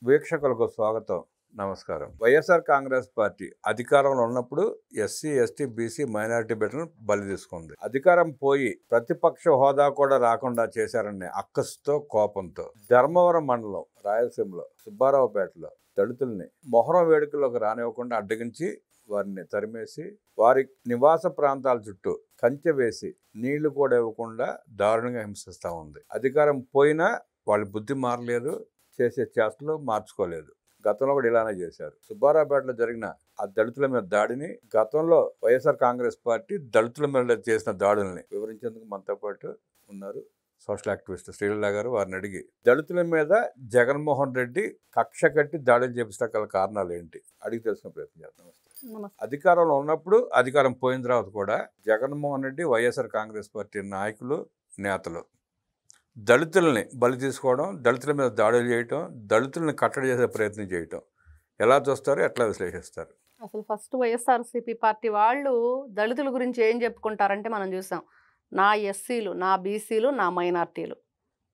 వీక్షకులకు స్వాగతం, నమస్కారం. వైఎస్ఆర్ కాంగ్రెస్ పార్టీ అధికారంలో ఉన్నప్పుడు ఎస్సీ, ఎస్టీ, బీసీ, మైనారిటీ బిడ్డలను బలి తీసుకుంది. అధికారం పోయి ప్రతిపక్ష హోదా కూడా రాకుండా చేశారనే అక్కసుతో, కోపంతో ధర్మవరం మండలం రాయలసీమలో సుబ్బారావుపేటలో దళితుల్ని మొహరం వేడుకలోకి రానివ్వకుండా అడ్డగించి వారిని తరిమేసి వారి నివాస ప్రాంతాల చుట్టూ కంచె వేసి నీళ్లు కూడా ఇవ్వకుండా దారుణంగా హింసిస్తూ ఉంది. అధికారం పోయినా వాళ్ళ బుద్ధి మారలేదు, చేసే చేష్టలు మార్చుకోలేదు. గతంలో కూడా ఇలానే చేశారు. సుబ్బారావుపేటలో జరిగిన ఆ దళితుల మీద దాడిని, గతంలో వైఎస్ఆర్ కాంగ్రెస్ పార్టీ దళితుల మీద చేసిన దాడుల్ని వివరించేందుకు మనతో పాటు ఉన్నారు సోషల్ యాక్టివిస్ట్ శ్రీలీల గారు. వారిని అడిగి దళితుల మీద జగన్మోహన్ రెడ్డి కక్ష కట్టి దాడులు చేపిస్తా గల కారణాలు ఏంటి అడిగి తెలుసుకునే ప్రయత్నం చేద్దాం. అధికారంలో ఉన్నప్పుడు, అధికారం పోయిన తర్వాత కూడా జగన్మోహన్ రెడ్డి, వైఎస్ఆర్ కాంగ్రెస్ పార్టీ నాయకులు, నేతలు దళితుల్ని బలి తీసుకోవడం, దళితుల మీద దాడులు చేయటం, దళితుల్ని కట్టడి చేసే ప్రయత్నం చేయటం ఎలా చూస్తారు, ఎట్లా విశ్లేషిస్తారు? అసలు ఫస్ట్ వైఎస్ఆర్సీపీ పార్టీ వాళ్ళు దళితుల గురించి ఏం చెప్పుకుంటారంటే మనం చూసాం. నా ఎస్సీలు, నా బీసీలు, నా మైనార్టీలు.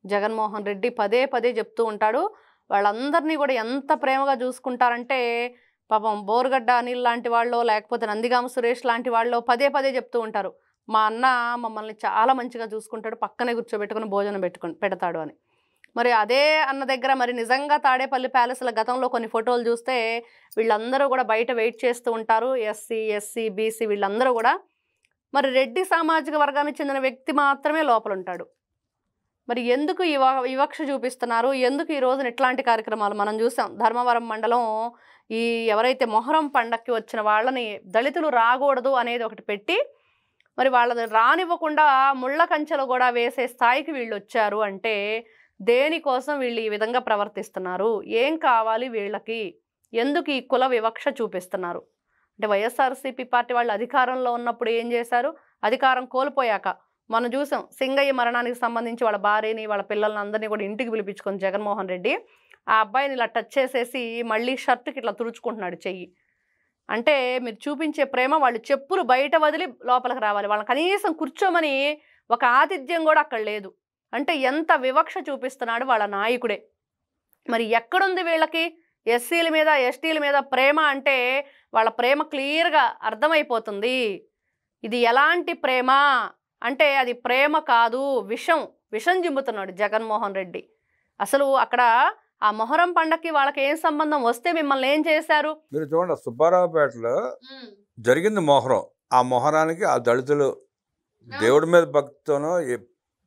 జగన్మోహన్ రెడ్డి పదే పదే చెప్తూ ఉంటాడు. వాళ్ళందరినీ కూడా ఎంత ప్రేమగా చూసుకుంటారంటే పాపం బోరుగడ్డ అనిల్ లాంటి వాళ్ళు, లేకపోతే నందిగామ సురేష్ లాంటి వాళ్ళు పదే పదే చెప్తూ ఉంటారు, మా అన్న మమ్మల్ని చాలా మంచిగా చూసుకుంటాడు, పక్కనే కూర్చోబెట్టుకుని భోజనం పెడతాడు అని. మరి అదే అన్న దగ్గర మరి నిజంగా తాడేపల్లి ప్యాలెస్ల గతంలో కొన్ని ఫోటోలు చూస్తే వీళ్ళందరూ కూడా బయట వెయిట్ చేస్తూ ఉంటారు. ఎస్సీ, బీసీ వీళ్ళందరూ కూడా. మరి రెడ్డి సామాజిక వర్గానికి చెందిన వ్యక్తి మాత్రమే లోపల ఉంటాడు. మరి ఎందుకు ఈ వివక్ష చూపిస్తున్నారు? ఎందుకు ఈ రోజున ఇట్లాంటి కార్యక్రమాలు మనం చూసాం. ధర్మవరం మండలం ఈ ఎవరైతే మొహరం పండక్కి వచ్చిన వాళ్ళని దళితులు రాకూడదు అనేది ఒకటి పెట్టి మరి వాళ్ళని రానివ్వకుండా ముళ్ళ కంచెలు కూడా వేసే స్థాయికి వీళ్ళు వచ్చారు అంటే దేనికోసం వీళ్ళు ఈ విధంగా ప్రవర్తిస్తున్నారు? ఏం కావాలి వీళ్ళకి? ఎందుకు ఈ కుల వివక్ష చూపిస్తున్నారు? అంటే వైఎస్ఆర్సీపీ పార్టీ వాళ్ళు అధికారంలో ఉన్నప్పుడు ఏం చేశారు? అధికారం కోల్పోయాక మనం చూసాం. సింగయ్య మరణానికి సంబంధించి వాళ్ళ భార్యని, వాళ్ళ పిల్లల్ని అందరినీ కూడా ఇంటికి పిలిపించుకొని జగన్మోహన్ రెడ్డి ఆ అబ్బాయిని ఇలా టచ్ చేసేసి మళ్ళీ షర్ట్కి ఇట్లా తుడుచుకుంటున్నాడు చెయ్యి. అంటే మీరు చూపించే ప్రేమ, వాళ్ళు చెప్పులు బయట వదిలి లోపలికి రావాలి, వాళ్ళని కనీసం కూర్చోమని ఒక ఆతిథ్యం కూడా అక్కడ లేదు. అంటే ఎంత వివక్ష చూపిస్తున్నాడు వాళ్ళ నాయకుడే. మరి ఎక్కడుంది వీళ్ళకి ఎస్సీల మీద, ఎస్టీల మీద ప్రేమ? అంటే వాళ్ళ ప్రేమ క్లియర్గా అర్థమైపోతుంది. ఇది ఎలాంటి ప్రేమ అంటే అది ప్రేమ కాదు, విషం జిమ్ముతున్నాడు జగన్మోహన్ రెడ్డి. అసలు అక్కడ ఆ మొహరం పండక్కి వాళ్ళకి ఏం సంబంధం? వస్తే మిమ్మల్ని ఏం చేశారు? మీరు చూడండి, సుబ్బారావుపేటలో జరిగింది మొహరం. ఆ మొహరానికి ఆ దళితులు దేవుడి మీద భక్తితోనో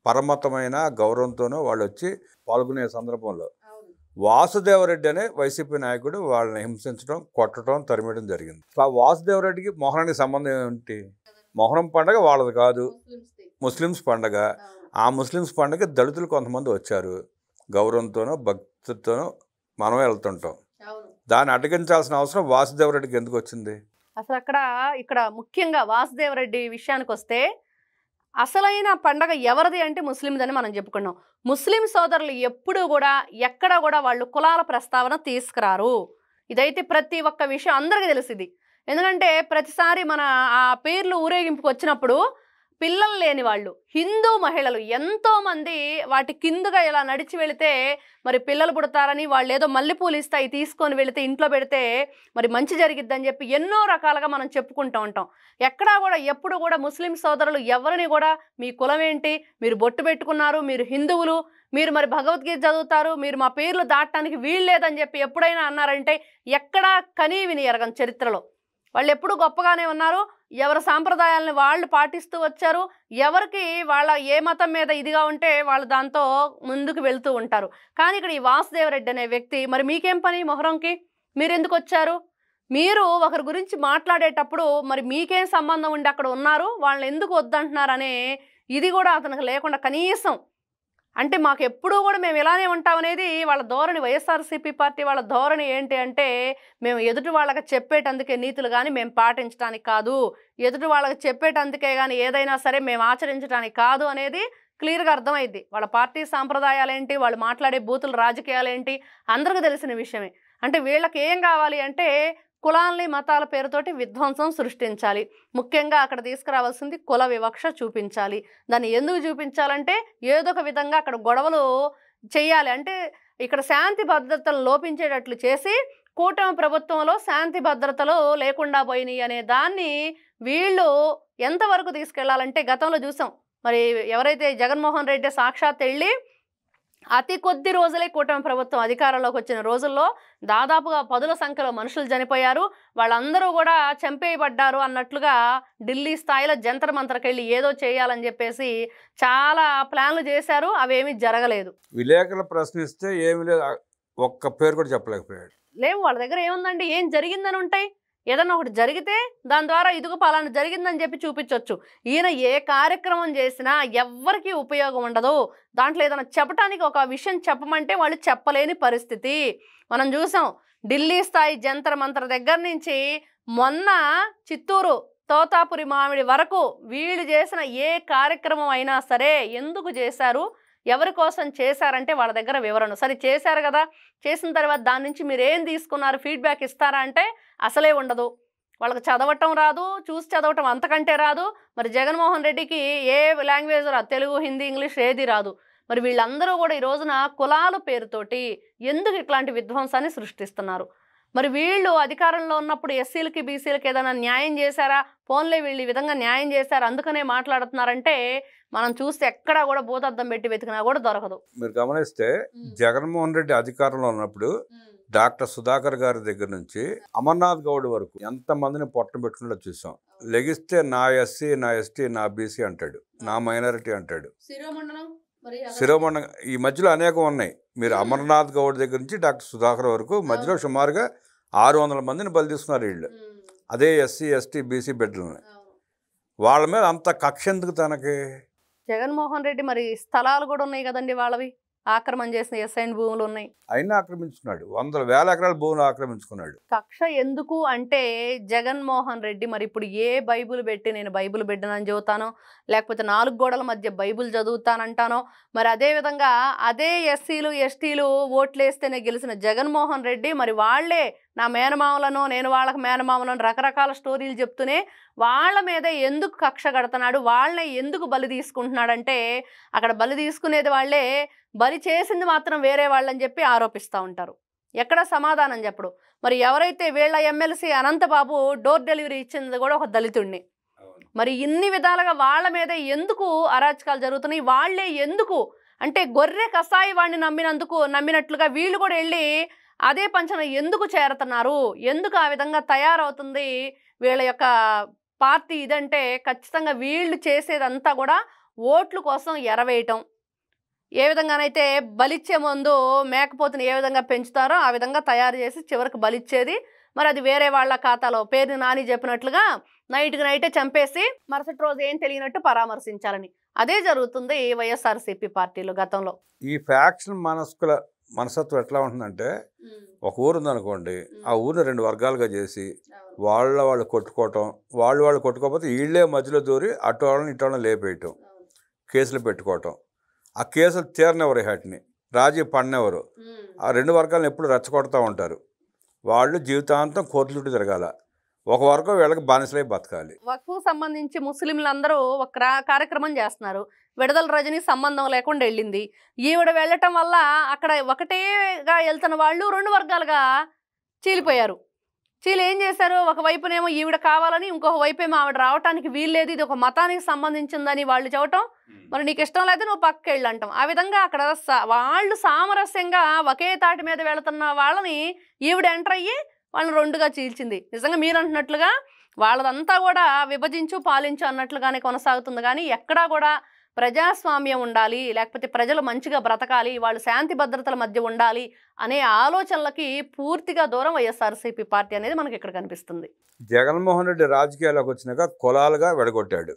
పరమతమైన గౌరవంతోనో వాళ్ళు వచ్చి పాల్గొనే సందర్భంలో వాసుదేవరెడ్డి అనే వైసీపీ నాయకుడు వాళ్ళని హింసించడం, కొట్టడం, తరిమేయడం జరిగింది. ఆ వాసుదేవరెడ్డికి మొహరానికి సంబంధం ఏంటి? మొహరం పండగ వాళ్ళది కాదు, ముస్లిమ్స్ పండగ. ఆ ముస్లిమ్స్ పండగ దళితులు కొంతమంది వచ్చారు, గౌరవంతోనో భక్తితోనో మనం వెళ్తుంటాం. దాన్ని అడ్డగించాల్సిన అవసరం వాసుదేవరెడ్డికి ఎందుకు వచ్చింది? అసలు ఇక్కడ ముఖ్యంగా వాసుదేవరెడ్డి విషయానికి వస్తే అసలైన పండగ ఎవరిది అంటే ముస్లిందని మనం చెప్పుకున్నాం. ముస్లిం సోదరులు ఎప్పుడూ కూడా ఎక్కడ కూడా వాళ్ళు కులాల ప్రస్తావన తీసుకురారు. ఇదైతే ప్రతి ఒక్క విషయం అందరికీ తెలిసింది. ఎందుకంటే ప్రతిసారి మన ఆ పేర్లు ఊరేగింపుకు వచ్చినప్పుడు పిల్లలు లేని వాళ్ళు, హిందూ మహిళలు ఎంతోమంది వాటి కిందుగా ఇలా నడిచి వెళితే మరి పిల్లలు పుడతారని వాళ్ళు ఏదో మల్లెపూలు ఇస్తాయి తీసుకొని వెళితే ఇంట్లో పెడితే మరి మంచి జరిగిద్దని చెప్పి ఎన్నో రకాలుగా మనం చెప్పుకుంటూ ఉంటాం. ఎక్కడా కూడా ఎప్పుడు కూడా ముస్లిం సోదరులు ఎవరిని కూడా మీ కులం ఏంటి, మీరు బొట్టు పెట్టుకున్నారు, మీరు హిందువులు, మీరు మరి భగవద్గీత చదువుతారు, మీరు మా పేర్లు దాటడానికి వీల్లేదని చెప్పి ఎప్పుడైనా అన్నారంటే ఎక్కడా కనీ విని ఎరగని చరిత్రలో వాళ్ళు ఎప్పుడు గొప్పగానే ఉన్నారు. ఎవరి సాంప్రదాయాలను వాళ్ళు పాటిస్తూ వచ్చారు. ఎవరికి వాళ్ళ ఏ మతం మీద ఇదిగా ఉంటే వాళ్ళు దాంతో ముందుకు వెళ్తూ ఉంటారు. కానీ ఇక్కడ ఈ వాసుదేవరెడ్డి అనే వ్యక్తి, మరి మీకేం పని మొహరంకి? మీరు ఎందుకు వచ్చారు? మీరు ఒకరి గురించి మాట్లాడేటప్పుడు మరి మీకేం సంబంధం ఉండి అక్కడ ఉన్నారు, వాళ్ళని ఎందుకు వద్దంటున్నారనే ఇది కూడా అతనికి లేకుండా కనీసం అంటే మాకు ఎప్పుడూ కూడా మేము ఇలానే ఉంటామనేది వాళ్ళ ధోరణి. వైఎస్ఆర్సీపీ పార్టీ వాళ్ళ ధోరణి ఏంటి అంటే మేము ఎదుటి వాళ్ళకి చెప్పేటందుకే నీతులు కానీ మేము పాటించడానికి కాదు, ఎదుటి వాళ్ళకి చెప్పేటందుకే కానీ ఏదైనా సరే మేము ఆచరించడానికి కాదు అనేది క్లియర్గా అర్థమైద్ది. వాళ్ళ పార్టీ సాంప్రదాయాలేంటి, వాళ్ళు మాట్లాడే బూతుల రాజకీయాలేంటి అందరికీ తెలిసిన విషయమే. అంటే వీళ్ళకి ఏం కావాలి అంటే కులాల్ని మతాల పేరుతోటి విధ్వంసం సృష్టించాలి. ముఖ్యంగా అక్కడ తీసుకురావాల్సింది కుల వివక్ష చూపించాలి. దాన్ని ఎందుకు చూపించాలంటే ఏదో ఒక విధంగా అక్కడ గొడవలు చేయాలి. అంటే ఇక్కడ శాంతి భద్రతలు లోపించేటట్లు చేసి కూటమి ప్రభుత్వంలో శాంతి భద్రతలు లేకుండా పోయినాయి అనే దాన్ని వీళ్ళు ఎంతవరకు తీసుకెళ్లాలంటే గతంలో చూసాం. మరి ఎవరైతే జగన్మోహన్ రెడ్డి సాక్షాత్ వెళ్ళి అతి కొద్ది రోజులే కూటమి ప్రభుత్వం అధికారంలోకి వచ్చిన రోజుల్లో దాదాపుగా 10ల సంఖ్యలో మనుషులు చనిపోయారు, వాళ్ళందరూ కూడా చంపేయబడ్డారు అన్నట్లుగా ఢిల్లీ స్థాయిలో జంతర్ మంతర్కి వెళ్ళి ఏదో చేయాలని చెప్పేసి చాలా ప్లాన్లు చేశారు. అవేమీ జరగలేదు. విలేకరులు ప్రశ్నిస్తే ఏమి లేదు, ఒక్క పేరు కూడా చెప్పలేకపోయాడు. లేవు వాళ్ళ దగ్గర. ఏముందండి, ఏం జరిగిందని ఉంటాయి. ఏదన్నా ఒకటి జరిగితే దాని ద్వారా ఇదిగో పలానా జరిగిందని చెప్పి చూపించవచ్చు. ఈయన ఏ కార్యక్రమం చేసినా ఎవ్వరికీ ఉపయోగం ఉండదు. దాంట్లో ఏదైనా చెప్పడానికి ఒక విషయం చెప్పమంటే వాళ్ళు చెప్పలేని పరిస్థితి మనం చూసాం. ఢిల్లీ స్థాయి జంతర్ మంతర్ దగ్గర నుంచి మొన్న చిత్తూరు తోతాపురి మామిడి వరకు వీళ్ళు చేసిన ఏ కార్యక్రమం అయినా సరే ఎందుకు చేశారు, ఎవరి కోసం చేశారంటే వాళ్ళ దగ్గర వివరణ. సరే చేశారు కదా, చేసిన తర్వాత దాని నుంచి మీరు ఏం తీసుకున్నారు, ఫీడ్బ్యాక్ ఇస్తారా అంటే అసలే ఉండదు. వాళ్ళకి చదవటం రాదు, చూసి చదవటం అంతకంటే రాదు. మరి జగన్మోహన్ రెడ్డికి ఏ లాంగ్వేజ్ రాదు, తెలుగు, హిందీ, ఇంగ్లీష్ ఏది రాదు. మరి వీళ్ళందరూ కూడా ఈ రోజున కులాల పేరుతోటి ఎందుకు ఇట్లాంటి విధ్వంసాన్ని సృష్టిస్తున్నారు? మరి వీళ్ళు అధికారంలో ఉన్నప్పుడు ఎస్సీలకి బీసీలకి ఏదైనా న్యాయం చేశారా? ఫోన్లే వీళ్ళు ఈ విధంగా న్యాయం చేశారు అందుకనే మాట్లాడుతున్నారంటే మనం చూస్తే ఎక్కడా కూడా భూతద్దం పెట్టి వెతికినా కూడా దొరకదు. మీరు గమనిస్తే జగన్మోహన్ రెడ్డి అధికారంలో ఉన్నప్పుడు డాక్టర్ సుధాకర్ గారి దగ్గర నుంచి అమర్నాథ్ గౌడ్ వరకు ఎంతమందిని పొట్టం పెట్టుకుంటూ చూసాం. లెగిస్తే నా ఎస్సీ, నా ఎస్టీ, నా బీసీ అంటాడు, నా మైనారిటీ అంటాడు, శిరోమండలం. ఈ మధ్యలో అనేకం ఉన్నాయి. మీరు అమర్నాథ్ గౌడ్ దగ్గర నుంచి డాక్టర్ సుధాకర్ వరకు మధ్యలో సుమారుగా 600 మందిని బలి తీసుకున్నారు వీళ్ళు. అదే ఎస్సీ, ఎస్టీ, బీసీ బిడ్డలని. వాళ్ళ మీద అంత కక్ష ఎందుకు తనకి? జగన్మోహన్ రెడ్డి మరి స్థలాలు కూడా ఉన్నాయి కదండి వాళ్ళవి, ఆక్రమణ చేసిన ఎస్ఐన్ భూములు ఉన్నాయి, అయినా ఆక్రమించుకున్నాడు. 100,000 ఎకరాల భూములు ఆక్రమించుకున్నాడు. కక్ష ఎందుకు అంటే జగన్మోహన్ రెడ్డి మరి ఇప్పుడు ఏ బైబుల్ పెట్టి నేను బైబుల్ బిడ్డనని చెబుతానో, లేకపోతే 4 గోడల మధ్య బైబుల్ చదువుతానంటానో, మరి అదేవిధంగా అదే ఎస్సీలు ఎస్టీలు ఓట్లేస్తేనే గెలిచిన జగన్మోహన్ రెడ్డి మరి వాళ్లే నా మేనమామలను, నేను వాళ్ళకి మేనమామలను రకరకాల స్టోరీలు చెప్తూనే వాళ్ళ మీద ఎందుకు కక్ష కడుతున్నాడు, వాళ్ళని ఎందుకు బలి తీసుకుంటున్నాడంటే అక్కడ బలి తీసుకునేది వాళ్ళే, బలి చేసింది మాత్రం వేరే వాళ్ళని చెప్పి ఆరోపిస్తూ ఉంటారు. ఎక్కడ సమాధానం చెప్పడు. మరి ఎవరైతే వీళ్ళ ఎమ్మెల్సీ అనంతబాబు డోర్ డెలివరీ ఇచ్చింది కూడా ఒక దళితుడిని. మరి ఇన్ని విధాలుగా వాళ్ళ మీద ఎందుకు అరాచకాలు జరుగుతున్నాయి, వాళ్ళే ఎందుకు అంటే గొర్రె కసాయి వాడిని నమ్మినట్లుగా వీళ్ళు కూడా వెళ్ళి అదే పంచన ఎందుకు చేరుతున్నారు, ఎందుకు ఆ విధంగా తయారవుతుంది వీళ్ళ యొక్క పార్టీ ఇదంటే ఖచ్చితంగా వీళ్ళు చేసేదంతా కూడా ఓట్ల కోసం ఎరవేయటం. ఏ విధంగానైతే బలిచ్చే ముందు మేకపోతుని ఏ విధంగా పెంచుతారో ఆ విధంగా తయారు చేసి చివరికి బలిచ్చేది. మరి అది వేరే వాళ్ళ ఖాతాలో పేరుని నాని చెప్పినట్లుగా నైట్కి నైటే చంపేసి మరుసటి రోజు ఏం తెలియనట్టు పరామర్శించాలని అదే జరుగుతుంది వైఎస్ఆర్సీపీ పార్టీలో గతంలో. ఈ ఫ్యాక్షన్ మనస్తత్వం ఎట్లా ఉంటుందంటే, ఒక ఊరు ఉందనుకోండి, ఆ ఊరిని 2 వర్గాలుగా చేసి వాళ్ళు కొట్టుకోవటం, వాళ్ళు కొట్టుకోకపోతే వీళ్ళే మధ్యలో దూరి అటు వాళ్ళని ఇటు వాళ్ళని లేపేయటం, కేసులు పెట్టుకోవటం. ఆ కేసులు తీరనివ్వరు, వాటిని రాజీ పడినెవరు. ఆ 2 వర్గాలను ఎప్పుడు రెచ్చగొడతా ఉంటారు. వాళ్ళు జీవితాంతం కోర్టు చుట్టూ తిరగాల, ఒక వర్గం వీళ్ళకి బానిసలై బతకాలి. వక్ఫ్ సంబంధించి ముస్లింలందరూ ఒక కార్యక్రమం చేస్తున్నారు. విడుదల రజని సంబంధం లేకుండా వెళ్ళింది. ఈవిడ వెళ్ళటం వల్ల అక్కడ ఒకటేగా వెళ్తున్న వాళ్ళు 2 వర్గాలుగా చీలిపోయారు. చీలి ఏం చేశారు, ఒకవైపునేమో ఈవిడ కావాలని, ఇంకొక వైపేమో ఆవిడ రావటానికి వీల్లేదు, ఇది ఒక మతానికి సంబంధించిందని వాళ్ళు చెప్పటం. మరి నీకు ఇష్టం లేదు నువ్వు పక్కకి వెళ్ళి అంటాం. ఆ విధంగా అక్కడ వాళ్ళు సామరస్యంగా ఒకే తాటి మీద వెళుతున్న వాళ్ళని ఈవిడ ఎంటర్ అయ్యి వాళ్ళని 2గా చీల్చింది. నిజంగా మీరు అంటున్నట్లుగా వాళ్ళదంతా కూడా విభజించు పాలించు అన్నట్లుగానే కొనసాగుతుంది. కానీ ఎక్కడా కూడా ప్రజాస్వామ్యం ఉండాలి, లేకపోతే ప్రజలు మంచిగా బ్రతకాలి, వాళ్ళు శాంతి భద్రతల మధ్య ఉండాలి అనే ఆలోచనలకి పూర్తిగా దూరం వైఎస్ఆర్సీపీ పార్టీ అనేది మనకి ఇక్కడ కనిపిస్తుంది. జగన్మోహన్ రెడ్డి రాజకీయాల్లోకి వచ్చినాక కులాలుగా విడగొట్టాడు,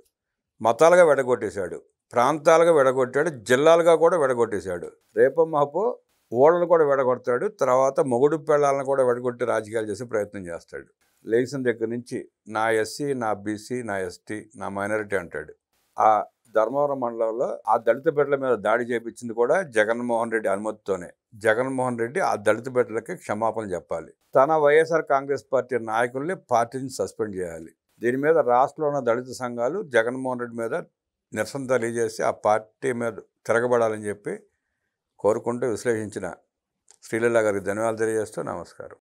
మతాలుగా విడగొట్టేశాడు, ప్రాంతాలుగా విడగొట్టాడు, జిల్లాలుగా కూడా విడగొట్టేశాడు. రేపో మాపో ఓడలు కూడా విడగొడతాడు, తర్వాత మొగుడు పిల్లలను కూడా విడగొట్టి రాజకీయాలు చేసే ప్రయత్నం చేస్తాడు. లేచిన దగ్గర నుంచి నా ఎస్సీ, నా బీసీ, నా ఎస్టీ, నా మైనారిటీ అంటాడు. ఆ ధర్మవరం మండలంలో ఆ దళిత బిడ్డల మీద దాడి చేయించింది కూడా జగన్మోహన్ రెడ్డి అనుమతితోనే. జగన్మోహన్ రెడ్డి ఆ దళిత బిడ్డలకి క్షమాపణ చెప్పాలి. తన వైఎస్ఆర్ కాంగ్రెస్ పార్టీ నాయకుల్ని పార్టీని సస్పెండ్ చేయాలి. దీని మీద రాష్ట్రంలో ఉన్న దళిత సంఘాలు జగన్మోహన్ రెడ్డి మీద నిరసన తెలియజేసి ఆ పార్టీ మీద తిరగబడాలని చెప్పి కోరుకుంటూ విశ్లేషించిన శ్రీలీల గారికి ధన్యవాదాలు తెలియజేస్తూ నమస్కారం.